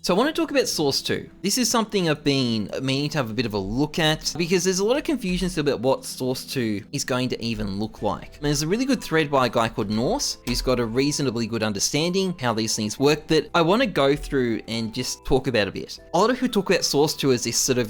So I want to talk about Source 2. This is something I've been meaning to have a bit of a look at because there's a lot of confusion still about what Source 2 is going to even look like. And there's a really good thread by a guy called Norse who's got a reasonably good understanding how these things work that I want to go through and just talk about a bit. A lot of people talk about Source 2 as this sort of,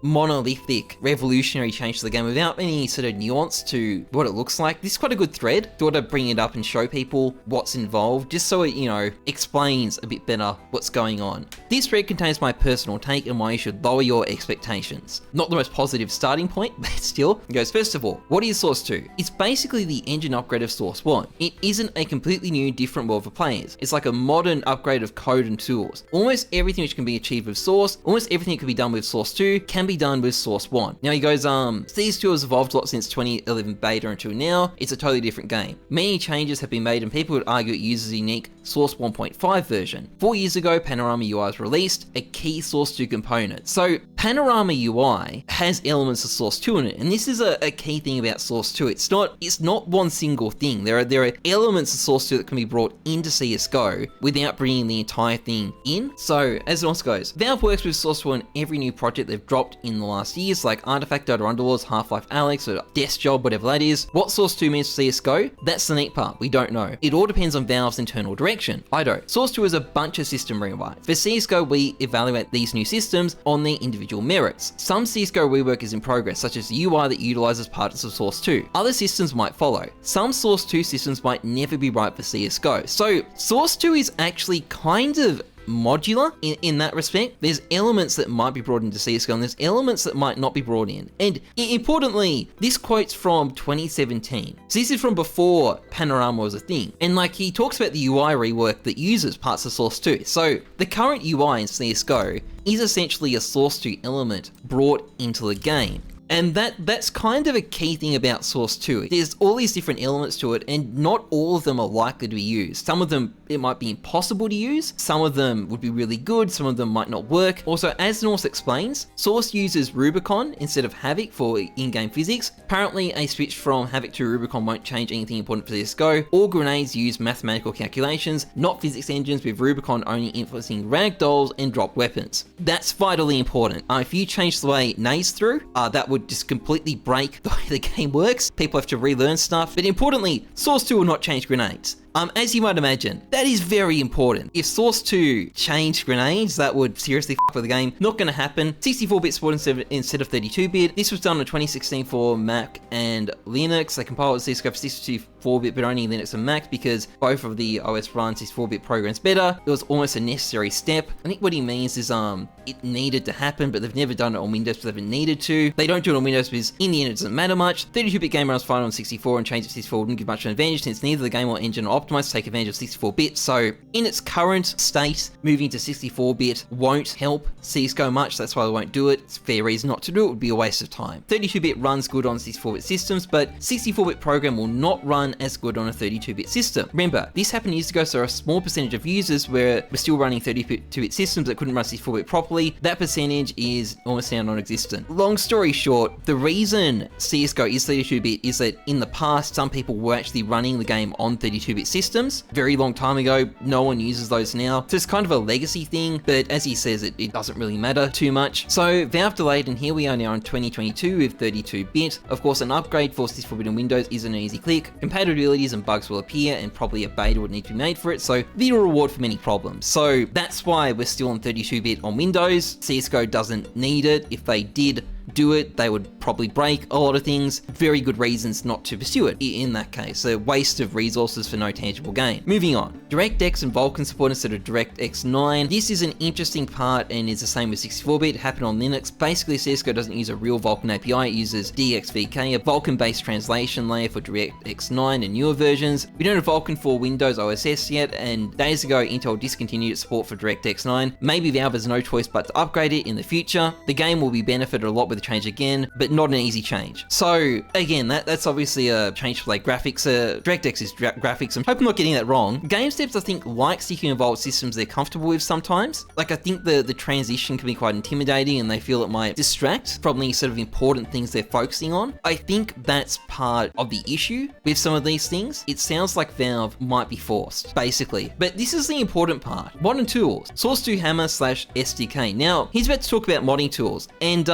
monolithic, revolutionary change to the game without any sort of nuance to what it looks like. This is quite a good thread. Thought I'd bring it up and show people what's involved just so it, explains a bit better what's going on. This thread contains my personal take and why you should lower your expectations. Not the most positive starting point, but still. It goes, first of all, what is Source 2? It's basically the engine upgrade of Source 1. It isn't a completely new, different world for players. It's like a modern upgrade of code and tools. Almost everything which can be achieved with Source, almost everything that can be done with Source 2 can be done with Source 1. Now he goes, Seas 2 has evolved a lot since 2011 beta until now. It's a totally different game. Many changes have been made and people would argue it uses a unique Source 1.5 version. 4 years ago, Panorama UI was released, a key Source 2 component. So Panorama UI has elements of Source 2 in it, and this is a key thing about Source 2. It's not one single thing. There are elements of Source 2 that can be brought into CSGO without bringing the entire thing in. So as it also goes, Valve works with Source 2 on every new project they've dropped in the last years, like Artifact, Dota Underlords, Half-Life Alyx, or Death Job, whatever that is. What Source 2 means for CSGO, that's the neat part. We don't know. It all depends on Valve's internal direction. I don't. Source 2 is a bunch of system rewrites. For CSGO, we evaluate these new systems on their individual merits. Some CSGO rework is in progress, such as the UI that utilizes parts of Source 2. Other systems might follow. Some Source 2 systems might never be right for CSGO. So Source 2 is actually kind of modular in that respect. There's elements that might be brought into CSGO and there's elements that might not be brought in. And importantly, this quote's from 2017. So this is from before Panorama was a thing. And he talks about the UI rework that uses parts of Source 2. So the current UI in CSGO is essentially a Source 2 element brought into the game. And that's kind of a key thing about Source 2. There's all these different elements to it, and not all of them are likely to be used. Some of them, it might be impossible to use. Some of them would be really good. Some of them might not work. Also, as Norse explains, Source uses Rubicon instead of Havoc for in-game physics. Apparently, a switch from Havoc to Rubicon won't change anything important for CSGO. All grenades use mathematical calculations, not physics engines, with Rubicon only influencing ragdolls and dropped weapons. That's vitally important. If you change the way nades through, that would just completely break the way the game works. People have to relearn stuff. But importantly, Source 2 will not change grenades. As you might imagine, that is very important. If Source 2 changed grenades, that would seriously f with the game. Not going to happen. 64-bit support instead of 32-bit. This was done in 2016 for Mac and Linux. They compiled CSGO for 64-bit, but only Linux and Mac because both of the OS run 64-bit programs better. It was almost a necessary step. I think what he means is it needed to happen, but they've never done it on Windows because they haven't needed to. They don't do it on Windows because in the end it doesn't matter much. 32-bit game runs fine on 64 and change to 64 wouldn't give much of an advantage since neither the game or engine are optimized to take advantage of 64-bit. So in its current state, moving to 64-bit won't help CSGO much. That's why they won't do it. It's a fair reason not to do it. It would be a waste of time. 32-bit runs good on 64-bit systems, but 64-bit program will not run as good on a 32-bit system. Remember, this happened years ago, so a small percentage of users were still running 32-bit systems that couldn't run 64-bit properly. That percentage is almost now non-existent. Long story short, the reason CSGO is 32-bit is that in the past, some people were actually running the game on 32-bit systems. Very long time ago, no one uses those now. So it's kind of a legacy thing, but as he says, it doesn't really matter too much. So Valve delayed, and here we are now in 2022 with 32-bit. Of course, an upgrade for 64-bit in Windows isn't an easy click. Compatibilities and bugs will appear, and probably a beta would need to be made for it, so the reward for many problems. So that's why we're still on 32-bit on Windows. CSGO doesn't need it. If they did do it, they would probably break a lot of things. Very good reasons not to pursue it in that case. A waste of resources for no tangible gain. Moving on. DirectX and Vulkan support instead of DirectX 9. This is an interesting part and is the same with 64-bit. It happened on Linux. Basically, CSGO doesn't use a real Vulkan API. It uses DXVK, a Vulkan-based translation layer for DirectX 9 and newer versions. We don't have Vulkan for Windows OS X yet, and days ago, Intel discontinued its support for DirectX 9. Maybe Valve has no choice but to upgrade it in the future. The game will be benefited a lot with the change again, but not an easy change. So again, that's obviously a change for like graphics, DirectX is graphics. I hope I'm not getting that wrong. Game devs, I think, like sticking involved systems they're comfortable with sometimes. Like, I think the transition can be quite intimidating and they feel it might distract from the sort of important things they're focusing on. I think that's part of the issue with some of these things. It sounds like Valve might be forced, basically. But this is the important part. Modern tools. Source 2 Hammer / SDK. Now, he's about to talk about modding tools, and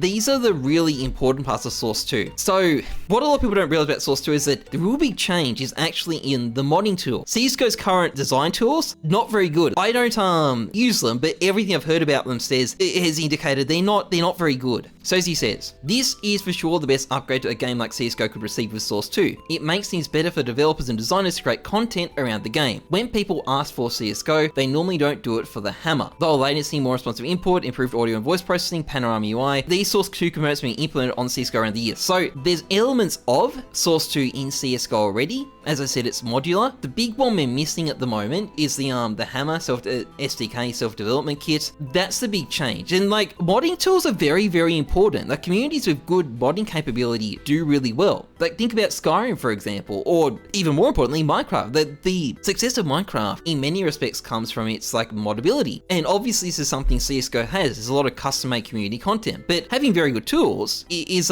these are the really important parts of Source 2. So, what a lot of people don't realize about Source 2 is that the real big change is actually in the modding tool. CSGO's current design tools, not very good. I don't use them, but everything I've heard about them says, it has indicated they're not very good. So as he says, this is for sure the best upgrade to a game like CSGO could receive with Source 2. It makes things better for developers and designers to create content around the game. When people ask for CSGO, they normally don't do it for the hammer. Lower latency, more responsive input, improved audio and voice processing, Panorama UI, these Source 2 components being implemented on CSGO around the years. So there's elements of Source 2 in CSGO already. As I said, it's modular. The big one we're missing at the moment is the hammer SDK self-development kit. That's the big change. And like, modding tools are very, very important. Like, communities with good modding capability do really well. Like, think about Skyrim, for example, or even more importantly, Minecraft. The success of Minecraft in many respects comes from its like moddability. And obviously this is something CSGO has. There's a lot of custom-made community content, but having very good tools is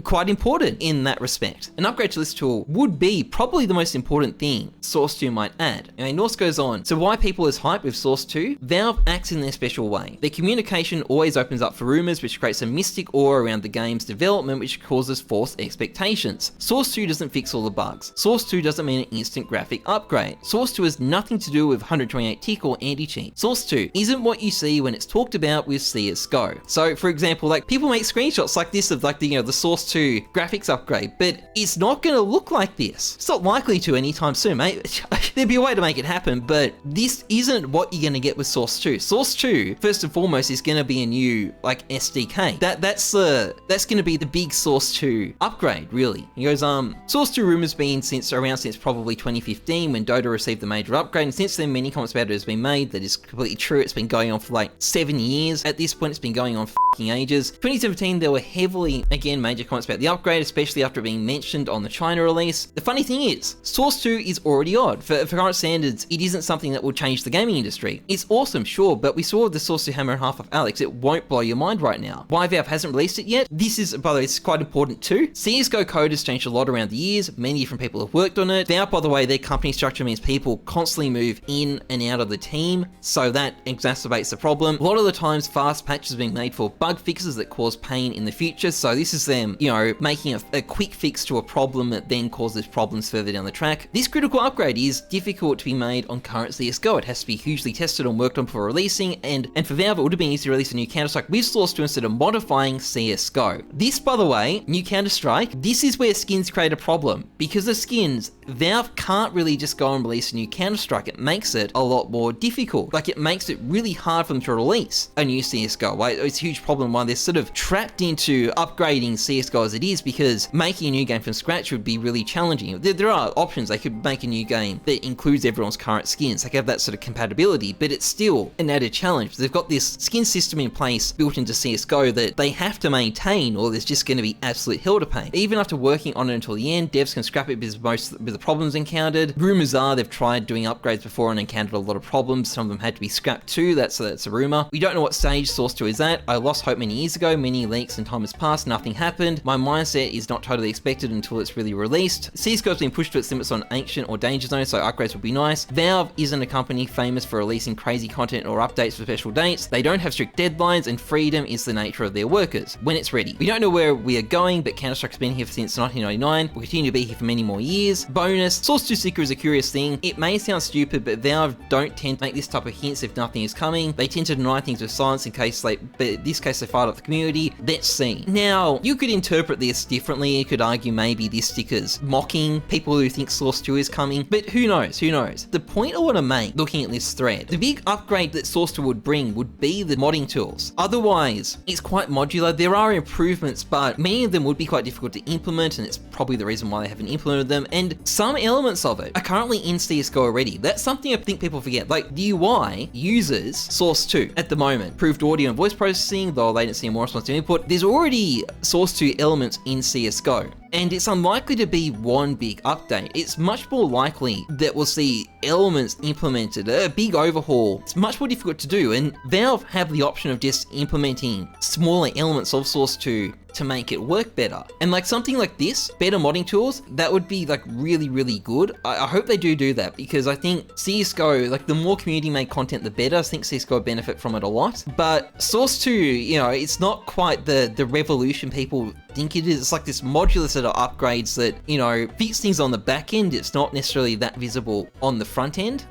quite important in that respect. An upgrade to this tool would be probably the most important thing Source 2 might add. Anyway, Norse goes on. So why people is hyped with Source 2? Valve acts in their special way. Their communication always opens up for rumors, which creates a mystic aura around the game's development, which causes false expectations. Source 2 doesn't fix all the bugs. Source 2 doesn't mean an instant graphic upgrade. Source 2 has nothing to do with 128 tick or anti-cheat. Source 2 isn't what you see when it's talked about with CSGO. So for example, like, people make screenshots like this of like the Source 2 graphics upgrade, but it's not going to look like this. It's not likely to anytime soon, mate. There'd be a way to make it happen, but this isn't what you're going to get with Source 2. Source 2, first and foremost, is going to be a new like SDK. That's going to be the big Source 2 upgrade, really. He goes, Source 2 rumors been around since probably 2015 when Dota received the major upgrade, and since then many comments about it has been made. That is completely true. It's been going on for like 7 years at this point. It's been going on f***ing ages. 2017, there were heavily, again, major comments about the upgrade, especially after being mentioned on the China release. The funny thing is, Source 2 is already odd. For current standards, it isn't something that will change the gaming industry. It's awesome, sure, but we saw the Source 2 hammer and half of Alex. It won't blow your mind right now. Why Valve hasn't released it yet? This is, by the way, it's quite important too. CSGO code has changed a lot around the years. Many different people have worked on it. Valve, by the way, their company structure means people constantly move in and out of the team, so that exacerbates the problem. A lot of the times, fast patches are being made for bug fixes that cause pain in the future, so this is them, making a quick fix to a problem that then causes problems further down the track. This critical upgrade is difficult to be made on current CSGO. It has to be hugely tested and worked on before releasing, and for Valve, it would have been easy to release a new Counter-Strike with Source 2 instead of modifying CSGO. This, by the way, new Counter-Strike, this is where skins create a problem. Because of skins, Valve can't really just go and release a new Counter-Strike. It makes it a lot more difficult. Like, it makes it really hard for them to release a new CSGO. Right? It's a huge problem why they're sort of trapped into upgrading CSGO as it is, because making a new game from scratch would be really challenging. There are options. They could make a new game that includes everyone's current skins. They could have that sort of compatibility, but it's still an added challenge. They've got this skin system in place built into CSGO that they have to maintain, or there's just going to be absolute hell to pay. Even after working on it until the end, devs can scrap it because most of the problems encountered. Rumors are they've tried doing upgrades before and encountered a lot of problems. Some of them had to be scrapped too. That's a rumor. We don't know what stage Source 2 is at. I lost hope many years ago. Many leaks and time has passed. Nothing happened. My mindset is not totally expected until it's really released. CSGO's been pushed to its limits on ancient or danger zones, so upgrades would be nice. Valve isn't a company famous for releasing crazy content or updates for special dates. They don't have strict deadlines, and freedom is the nature of their workers when it's ready. We don't know where we are going, but Counter-Strike's been here since 1999. Will continue to be here for many more years. Bonus, Source 2 sticker is a curious thing. It may sound stupid, but Valve don't tend to make this type of hints if nothing is coming. They tend to deny things with silence in case, but in this case, they fired up the community. Let's see. Now, you could interpret this differently. You could argue maybe this sticker's mocking people people who think Source 2 is coming, but who knows, who knows. The point I want to make looking at this thread, the big upgrade that Source 2 would bring would be the modding tools. Otherwise, it's quite modular. There are improvements, but many of them would be quite difficult to implement, and it's probably the reason why they haven't implemented them, and some elements of it are currently in CSGO already. That's something I think people forget. Like, the UI uses Source 2 at the moment. Improved audio and voice processing, lower latency and more responsive input. There's already Source 2 elements in CSGO. And it's unlikely to be one big update. It's much more likely that we'll see elements implemented, a big overhaul. It's much more difficult to do, and Valve have the option of just implementing smaller elements of Source 2 to make it work better. And like something like this, better modding tools, that would be like really, really good. I hope they do that, because I think CSGO, like the more community made content, the better. I think CSGO would benefit from it a lot. But Source 2, you know, it's not quite the revolution people think it is. It's like this modular set of upgrades that, you know, fix things on the back end. It's not necessarily that visible on the front end.